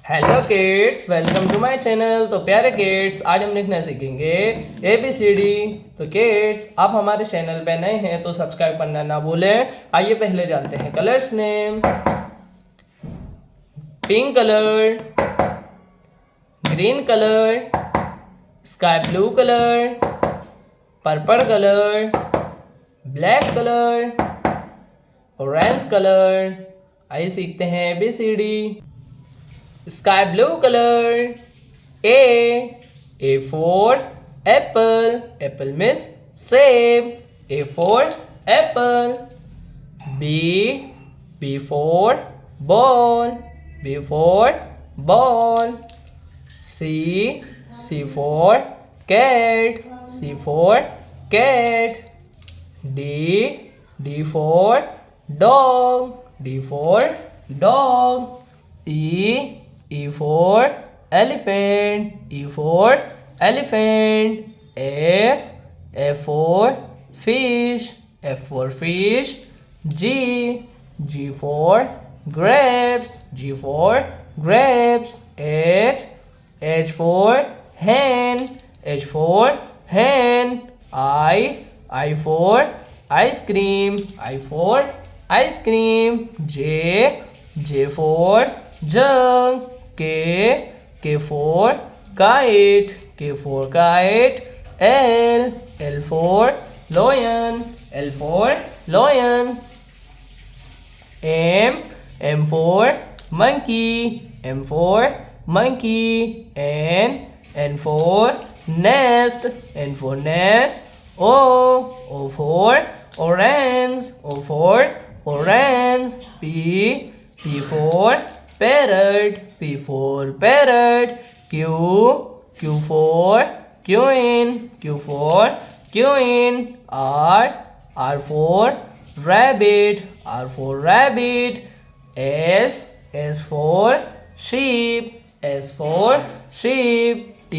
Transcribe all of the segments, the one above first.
Hello kids, welcome to my channel. तो प्यारे kids, आज हम लिखना सीखेंगे ABCD। तो किड्स, आप हमारे चैनल पे नए हैं तो सब्सक्राइब करना ना भूलें। आइए पहले जानते हैं colours name. Pink colour, green colour, sky blue colour, purple colour, black colour, orange colour. आइए सीखते हैं ABCD। Sky blue color. A for apple. Apple means same. A for apple. B for ball. B for ball. C for cat. C for cat. D for dog. D for dog. E for elephant. E for elephant. F for fish. F for fish. G for grapes. G for grapes. H for hen. H for hen. I for ice cream. I for ice cream. J for jug. K for kite. K for kite. L for lion. L for lion. M for monkey. M for monkey. N for nest. N for nest. O for orange. O for orange. P for parrot. P for parrot. Q for queen. Q for queen. R for rabbit. R for rabbit. S for sheep. S for sheep. T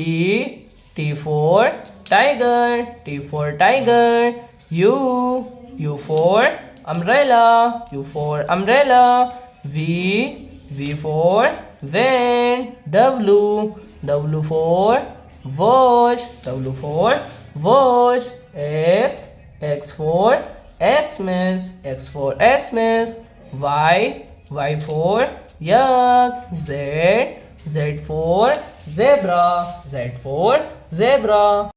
for tiger. T for tiger. U for umbrella. U for umbrella. V for van. W for watch. W for watch. X for Xmas. X for Xmas. Y for yak. Z for zebra. Z for zebra.